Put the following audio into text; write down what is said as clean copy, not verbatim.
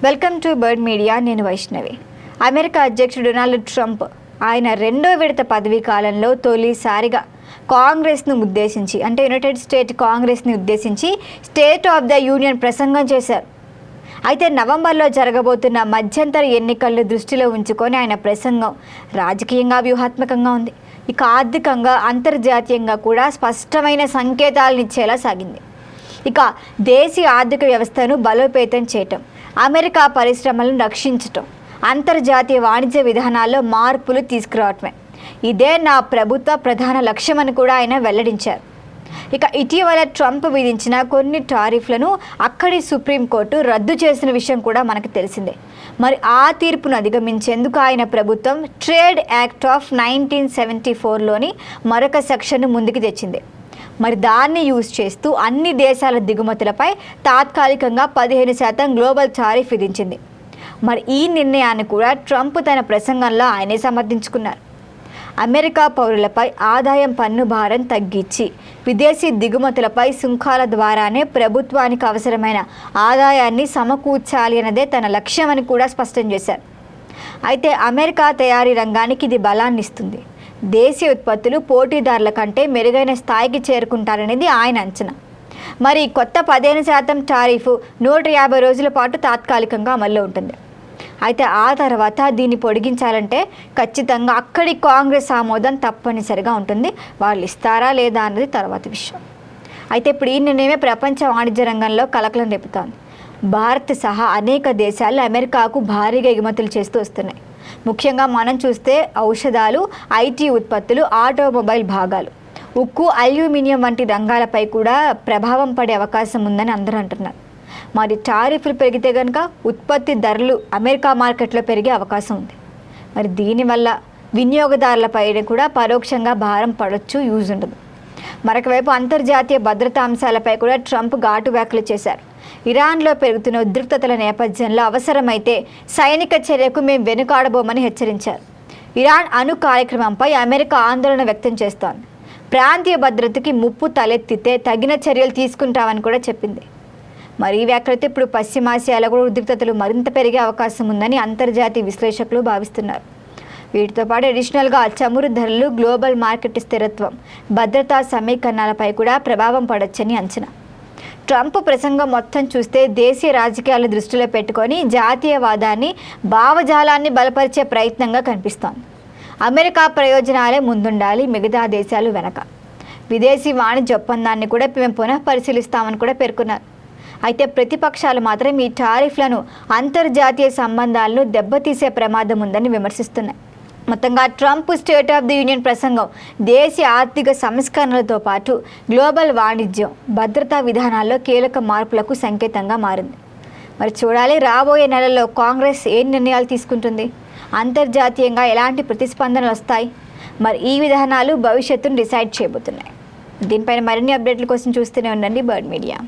Welcome to bird media. నేను Vaishnavi. America అధ్యక్షుడు Donald Trump ఆయన రెండో విడత పదవీ కాలంలో తొలిసారిగా కాంగ్రెస్ను ఉద్దేశించి అంటే యునైటెడ్ స్టేట్ కాంగ్రెస్ని ఉద్దేశించి స్టేట్ ఆఫ్ ద యూనియన్ ప్రసంగం చేశారు. అయితే నవంబర్లో జరగబోతున్న మధ్యంతర ఎన్నికలను దృష్టిలో ఉంచుకొని ఆయన ప్రసంగం రాజకీయంగా వ్యూహాత్మకంగా ఉంది. ఇక ఆర్థికంగా అంతర్జాతీయంగా కూడా స్పష్టమైన సంకేతాలను ఇచ్చేలా సాగింది. ఇక దేశీయ ఆర్థిక వ్యవస్థను బలోపేతం చేయటం, అమెరికా పరిశ్రమలను రక్షించటం, అంతర్జాతీయ వాణిజ్య విధానాల్లో మార్పులు తీసుకురావటమే ఇదే నా ప్రభుత్వ ప్రధాన లక్ష్యమని కూడా ఆయన వెల్లడించారు. ఇక ఇటీవల ట్రంప్ విధించిన కొన్ని టారిఫ్లను అక్కడి సుప్రీంకోర్టు రద్దు చేసిన విషయం కూడా మనకు తెలిసిందే. మరి ఆ తీర్పును అధిగమించేందుకు ఆయన ప్రభుత్వం ట్రేడ్ యాక్ట్ ఆఫ్ 1974లోని మరొక సెక్షన్ను ముందుకు తెచ్చింది. మరి దాన్ని యూజ్ చేస్తూ అన్ని దేశాల దిగుమతులపై తాత్కాలికంగా 15% గ్లోబల్ టారిఫ్ విధించింది. మరి ఈ నిర్ణయాన్ని కూడా ట్రంప్ తన ప్రసంగంలో ఆయనే సమర్థించుకున్నారు. అమెరికా పౌరులపై ఆదాయం పన్ను భారం తగ్గించి విదేశీ దిగుమతులపై సుంకాల ద్వారానే ప్రభుత్వానికి అవసరమైన ఆదాయాన్ని సమకూర్చాలి అన్నదే తన లక్ష్యమని కూడా స్పష్టం చేశారు. అయితే అమెరికా తయారీ రంగానికి ఇది బలాన్ని ఇస్తుంది. దేశీయ ఉత్పత్తులు పోటీదారుల కంటే మెరుగైన స్థాయికి చేరుకుంటారనేది ఆయన అంచనా. మరి కొత్త 15% టారిఫ్ 150 రోజుల పాటు తాత్కాలికంగా అమల్లో ఉంటుంది. అయితే ఆ తర్వాత దీన్ని పొడిగించాలంటే ఖచ్చితంగా అక్కడి కాంగ్రెస్ ఆమోదం తప్పనిసరిగా ఉంటుంది. వాళ్ళు ఇస్తారా లేదా అన్నది తర్వాత విషయం. అయితే ఇప్పుడు ఈ నిర్ణయమే ప్రపంచ వాణిజ్య రంగంలో కలకలం రేపుతోంది. భారత్ సహా అనేక దేశాలు అమెరికాకు భారీగా ఎగుమతులు చేస్తూ వస్తున్నాయి. ముఖ్యంగా మనం చూస్తే ఔషధాలు, ఐటీ ఉత్పత్తులు, ఆటోమొబైల్ భాగాలు, ఉక్కు, అల్యూమినియం వంటి రంగాలపై కూడా ప్రభావం పడే అవకాశం ఉందని అందరూ అంటున్నారు. మరి టారిఫ్లు పెరిగితే కనుక ఉత్పత్తి ధరలు అమెరికా మార్కెట్లో పెరిగే అవకాశం ఉంది. మరి దీనివల్ల వినియోగదారులపై కూడా పరోక్షంగా భారం పడవచ్చు, యూజ్ ఉండదు. మరొక వైపు అంతర్జాతీయ భద్రతా అంశాలపై కూడా ట్రంప్ ఘాటు వ్యాఖ్యలు చేశారు. ఇరాన్లో పెరుగుతున్న ఉద్రిక్తతల నేపథ్యంలో అవసరమైతే సైనిక చర్యకు మేము వెనుకాడబోమని హెచ్చరించారు. ఇరాన్ అణు కార్యక్రమంపై అమెరికా ఆందోళన వ్యక్తం చేస్తోంది. ప్రాంతీయ భద్రతకి ముప్పు తలెత్తితే తగిన చర్యలు తీసుకుంటామని కూడా చెప్పింది. మరి ఈ వ్యాఖ్యలతో ఇప్పుడు పశ్చిమాసియాలో కూడా ఉద్రిక్తతలు మరింత పెరిగే అవకాశం ఉందని అంతర్జాతీయ విశ్లేషకులు భావిస్తున్నారు. వీటితో పాటు అడిషనల్గా చమురు ధరలు, గ్లోబల్ మార్కెట్ స్థిరత్వం, భద్రతా సమీకరణాలపై కూడా ప్రభావం పడొచ్చని అంచనా. ట్రంప్ ప్రసంగం మొత్తం చూస్తే దేశీయ రాజకీయాలను దృష్టిలో పెట్టుకొని జాతీయవాదాన్ని, భావజాలాన్ని బలపరిచే ప్రయత్నంగా కనిపిస్తోంది. అమెరికా ప్రయోజనాలే ముందుండాలి, మిగతా దేశాలు వెనక. విదేశీ వాణిజ్య ఒప్పందాన్ని కూడా మేము పునః పరిశీలిస్తామని కూడా పేర్కొన్నారు. అయితే ప్రతిపక్షాలు మాత్రం ఈ టారిఫ్లను అంతర్జాతీయ సంబంధాలను దెబ్బతీసే ప్రమాదం ఉందని విమర్శిస్తున్నాయి. మొత్తంగా Trump state of the union ప్రసంగం దేశీయ ఆర్థిక సంస్కరణలతో పాటు గ్లోబల్ వాణిజ్యం, భద్రతా విధానాల్లో కీలక మార్పులకు సంకేతంగా మారింది. మరి చూడాలి రాబోయే నెలల్లో కాంగ్రెస్ ఏ నిర్ణయాలు తీసుకుంటుంది, అంతర్జాతీయంగా ఎలాంటి ప్రతిస్పందనలు వస్తాయి. మరి ఈ విధానాలు భవిష్యత్తును డిసైడ్ చేయబోతున్నాయి. దీనిపైన మరిన్ని అప్డేట్ల కోసం చూస్తూనే ఉండండి బర్డ్ మీడియా.